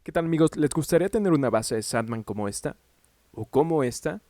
¿Qué tal, amigos? ¿Les gustaría tener una base de Sandman como esta? ¿O como esta?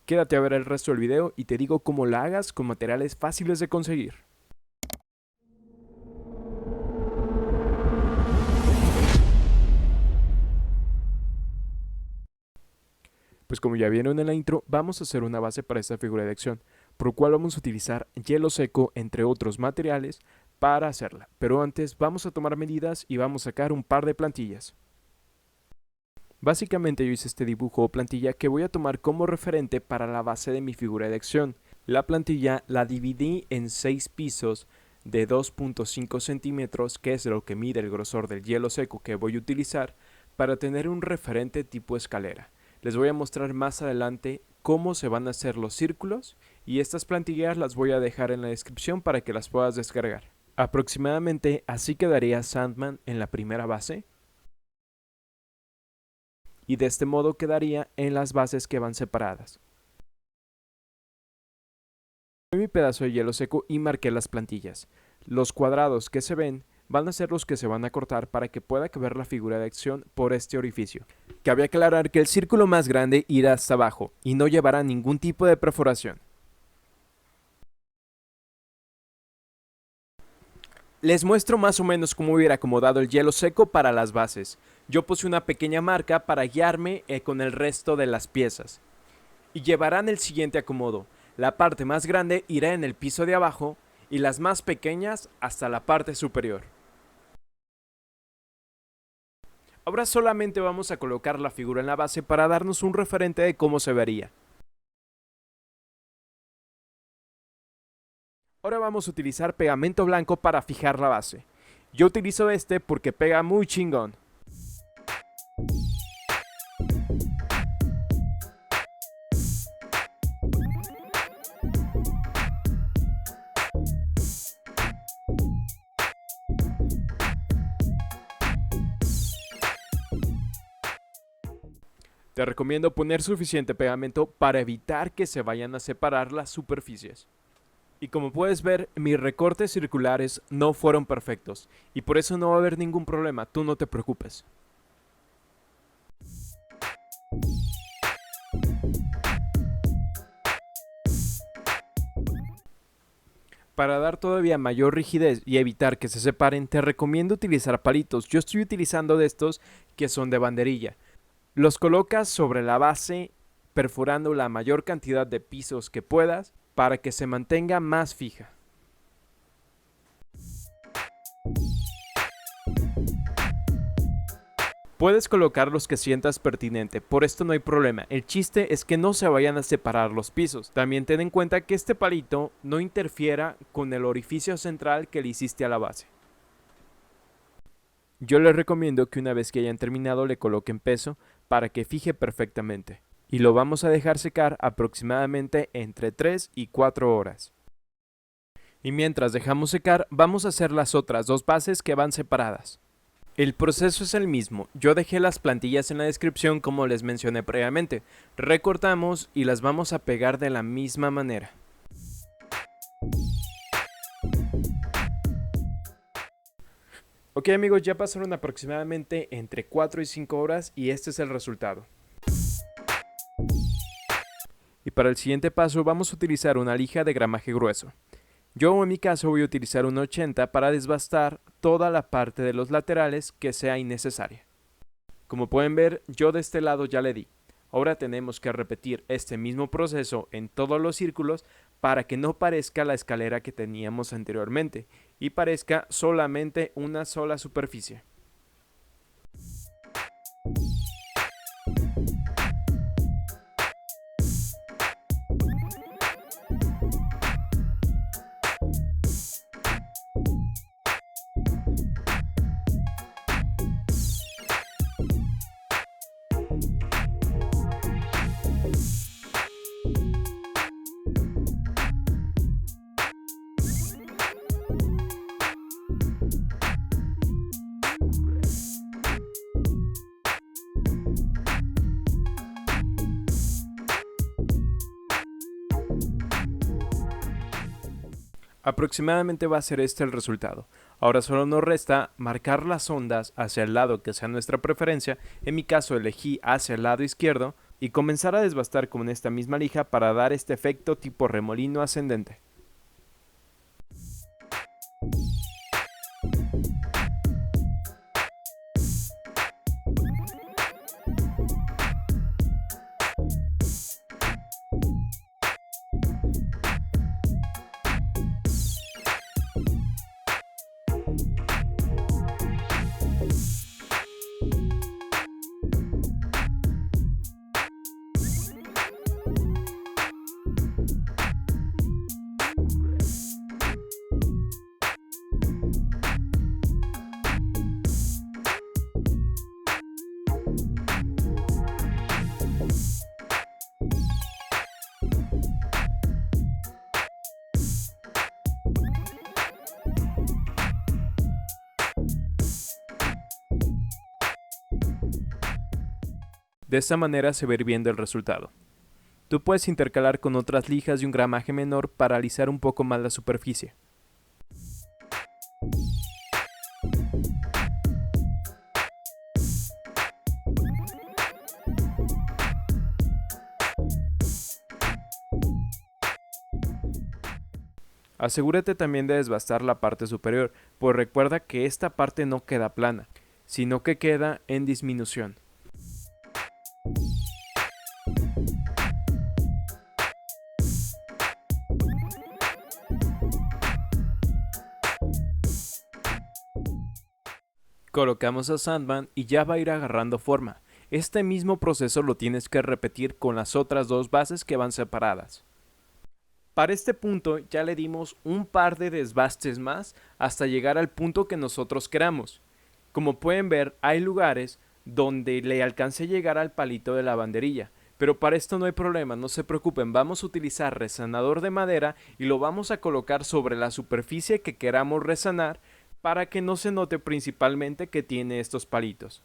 Quédate a ver el resto del video y te digo cómo la hagas con materiales fáciles de conseguir. Pues como ya vieron en la intro, vamos a hacer una base para esta figura de acción, por lo cual vamos a utilizar hielo seco entre otros materiales para hacerla. Pero antes vamos a tomar medidas y vamos a sacar un par de plantillas. Básicamente yo hice este dibujo o plantilla que voy a tomar como referente para la base de mi figura de acción. La plantilla la dividí en 6 pisos de 2.5 centímetros, que es lo que mide el grosor del hielo seco que voy a utilizar para tener un referente tipo escalera. Les voy a mostrar más adelante cómo se van a hacer los círculos y estas plantillas las voy a dejar en la descripción para que las puedas descargar. Aproximadamente así quedaría Sandman en la primera base. Y de este modo quedaría en las bases que van separadas. Mi pedazo de hielo seco y marqué las plantillas. Los cuadrados que se ven van a ser los que se van a cortar para que pueda caber la figura de acción por este orificio. Cabe aclarar que el círculo más grande irá hasta abajo y no llevará ningún tipo de perforación. Les muestro más o menos cómo hubiera acomodado el hielo seco para las bases. Yo puse una pequeña marca para guiarme con el resto de las piezas. Y llevarán el siguiente acomodo. La parte más grande irá en el piso de abajo y las más pequeñas hasta la parte superior. Ahora solamente vamos a colocar la figura en la base para darnos un referente de cómo se vería. Ahora vamos a utilizar pegamento blanco para fijar la base. Yo utilizo este porque pega muy chingón. Te recomiendo poner suficiente pegamento para evitar que se vayan a separar las superficies. Y como puedes ver, mis recortes circulares no fueron perfectos, y por eso no va a haber ningún problema, tú no te preocupes. Para dar todavía mayor rigidez y evitar que se separen, te recomiendo utilizar palitos. Yo estoy utilizando de estos que son de banderilla. Los colocas sobre la base, perforando la mayor cantidad de pisos que puedas para que se mantenga más fija. Puedes colocar los que sientas pertinente, por esto no hay problema. El chiste es que no se vayan a separar los pisos. También ten en cuenta que este palito no interfiera con el orificio central que le hiciste a la base. Yo les recomiendo que una vez que hayan terminado le coloquen peso para que fije perfectamente. Y lo vamos a dejar secar aproximadamente entre 3 y 4 horas. Y mientras dejamos secar, vamos a hacer las otras dos bases que van separadas. El proceso es el mismo, yo dejé las plantillas en la descripción como les mencioné previamente. Recortamos y las vamos a pegar de la misma manera. Ok amigos, ya pasaron aproximadamente entre 4 y 5 horas y este es el resultado. Y para el siguiente paso vamos a utilizar una lija de gramaje grueso. Yo en mi caso voy a utilizar un 80 para desbastar toda la parte de los laterales que sea innecesaria. Como pueden ver, yo de este lado ya le di. Ahora tenemos que repetir este mismo proceso en todos los círculos para que no parezca la escalera que teníamos anteriormente y parezca solamente una sola superficie. Aproximadamente va a ser este el resultado. Ahora solo nos resta marcar las ondas hacia el lado que sea nuestra preferencia. En mi caso elegí hacia el lado izquierdo y comenzar a desbastar con esta misma lija para dar este efecto tipo remolino ascendente. De esta manera se ve viendo el resultado. Tú puedes intercalar con otras lijas de un gramaje menor para alisar un poco más la superficie. Asegúrate también de desbastar la parte superior, pues recuerda que esta parte no queda plana, sino que queda en disminución. Colocamos a Sandman y ya va a ir agarrando forma. Este mismo proceso lo tienes que repetir con las otras dos bases que van separadas. Para este punto ya le dimos un par de desbastes más hasta llegar al punto que nosotros queramos. Como pueden ver, hay lugares donde le alcance a llegar al palito de la banderilla, pero para esto no hay problema, no se preocupen, vamos a utilizar resanador de madera y lo vamos a colocar sobre la superficie que queramos resanar para que no se note principalmente que tiene estos palitos.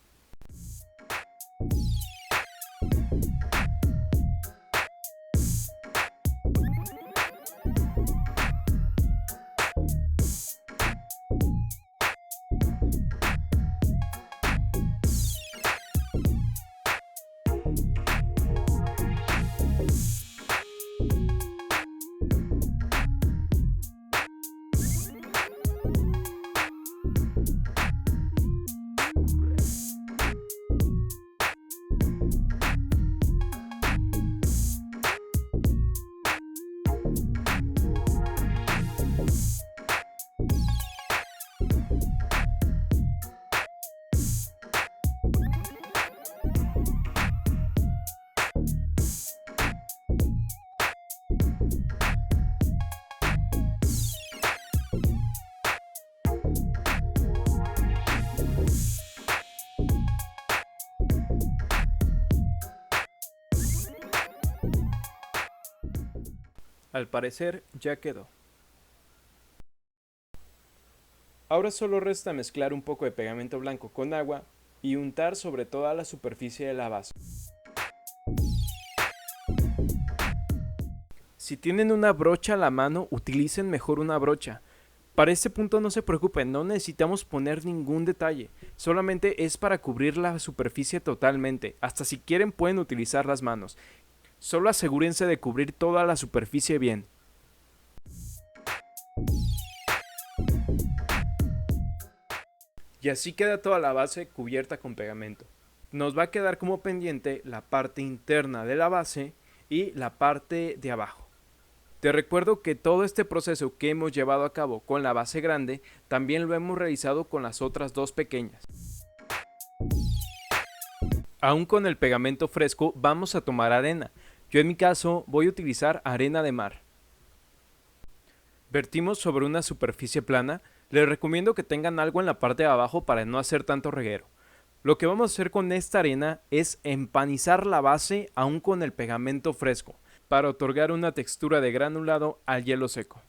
Al parecer ya quedó. Ahora solo resta mezclar un poco de pegamento blanco con agua y untar sobre toda la superficie de la base. Si tienen una brocha a la mano, utilicen mejor una brocha. Para este punto no se preocupen, no necesitamos poner ningún detalle, solamente es para cubrir la superficie totalmente, hasta si quieren pueden utilizar las manos. Solo asegúrense de cubrir toda la superficie bien. Y así queda toda la base cubierta con pegamento. Nos va a quedar como pendiente la parte interna de la base y la parte de abajo. Te recuerdo que todo este proceso que hemos llevado a cabo con la base grande, también lo hemos realizado con las otras dos pequeñas. Aún con el pegamento fresco vamos a tomar arena. Yo en mi caso voy a utilizar arena de mar. Vertimos sobre una superficie plana. Les recomiendo que tengan algo en la parte de abajo para no hacer tanto reguero. Lo que vamos a hacer con esta arena es empanizar la base aún con el pegamento fresco, para otorgar una textura de granulado al hielo seco.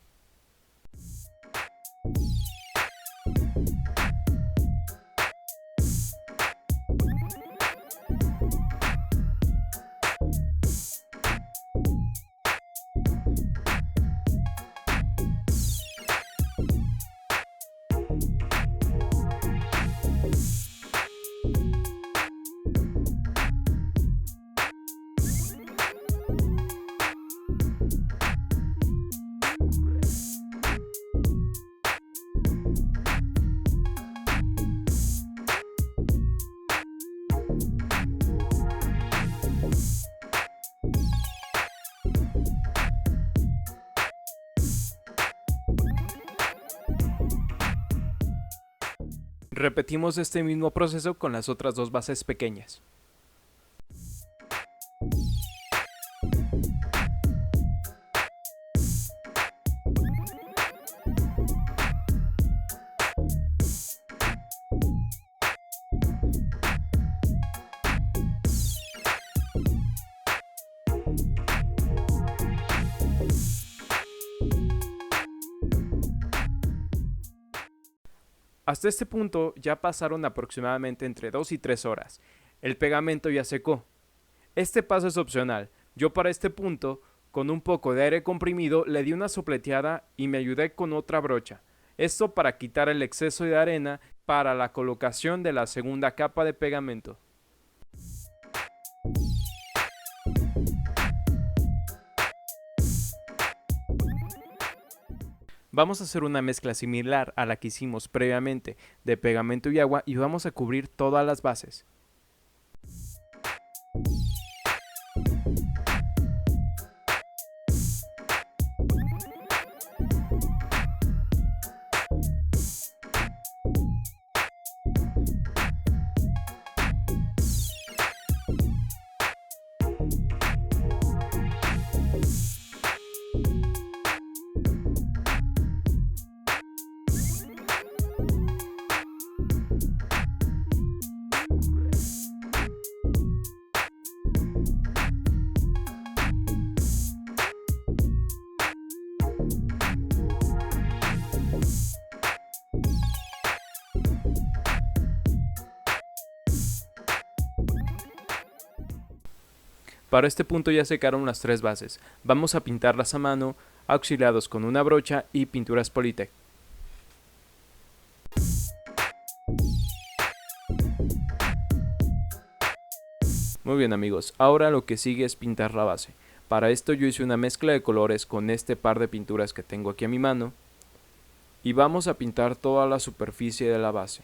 Repetimos este mismo proceso con las otras dos bases pequeñas. Hasta este punto ya pasaron aproximadamente entre 2 y 3 horas. El pegamento ya secó. Este paso es opcional. Yo para este punto, con un poco de aire comprimido, le di una sopleteada y me ayudé con otra brocha. Esto para quitar el exceso de arena para la colocación de la segunda capa de pegamento. Vamos a hacer una mezcla similar a la que hicimos previamente de pegamento y agua y vamos a cubrir todas las bases. Para este punto ya secaron las tres bases. Vamos a pintarlas a mano, auxiliados con una brocha y pinturas Polytech. Muy bien amigos, ahora lo que sigue es pintar la base. Para esto yo hice una mezcla de colores con este par de pinturas que tengo aquí a mi mano. Y vamos a pintar toda la superficie de la base.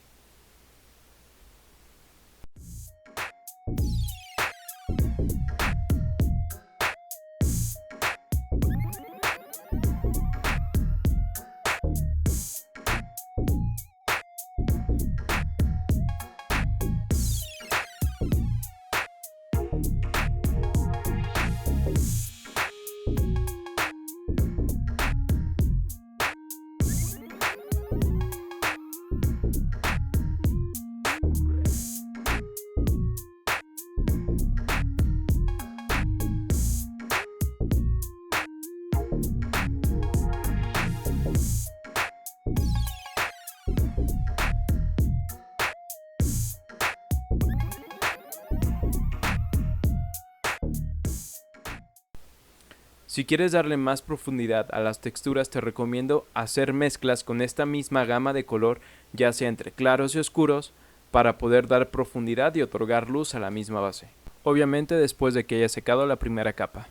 Si quieres darle más profundidad a las texturas, te recomiendo hacer mezclas con esta misma gama de color, ya sea entre claros y oscuros, para poder dar profundidad y otorgar luz a la misma base. Obviamente después de que haya secado la primera capa.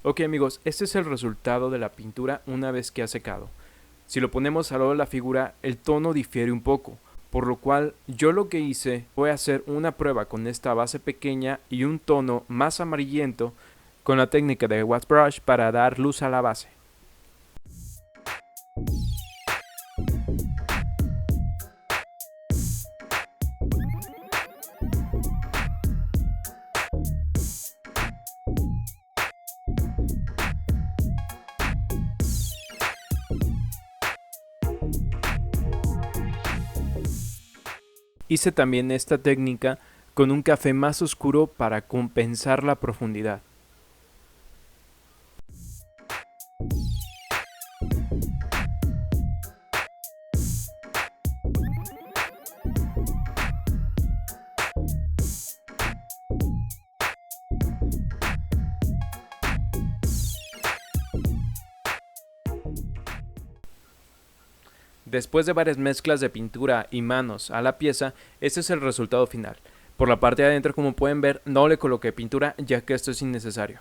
Ok amigos, este es el resultado de la pintura una vez que ha secado. Si lo ponemos al lado de la figura, el tono difiere un poco. Por lo cual yo lo que hice fue hacer una prueba con esta base pequeña y un tono más amarillento con la técnica de Wax Brush para dar luz a la base. Hice también esta técnica con un café más oscuro para compensar la profundidad. Después de varias mezclas de pintura y manos a la pieza, este es el resultado final. Por la parte de adentro, como pueden ver, no le coloqué pintura ya que esto es innecesario.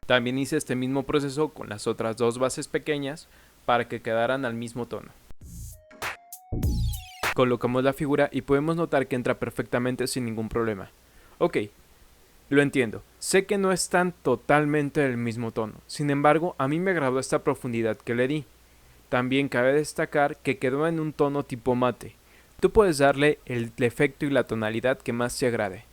También hice este mismo proceso con las otras dos bases pequeñas para que quedaran al mismo tono. Colocamos la figura y podemos notar que entra perfectamente sin ningún problema. Ok, Lo entiendo, sé que no están totalmente del mismo tono, sin embargo a mí me agradó esta profundidad que le di. También cabe destacar que quedó en un tono tipo mate. Tú puedes darle el efecto y la tonalidad que más te agrade.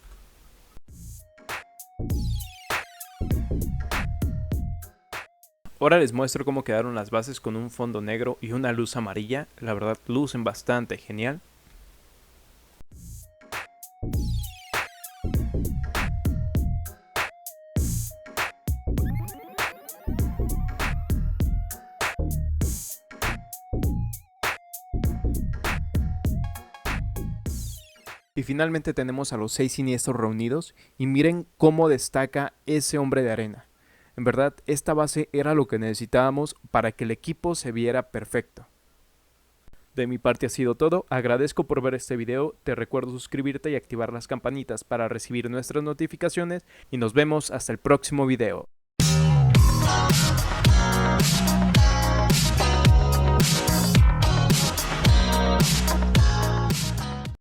Ahora les muestro cómo quedaron las bases con un fondo negro y una luz amarilla. La verdad lucen bastante genial. Y finalmente tenemos a los 6 siniestros reunidos y miren cómo destaca ese hombre de arena. En verdad, esta base era lo que necesitábamos para que el equipo se viera perfecto. De mi parte ha sido todo, agradezco por ver este video, te recuerdo suscribirte y activar las campanitas para recibir nuestras notificaciones y nos vemos hasta el próximo video.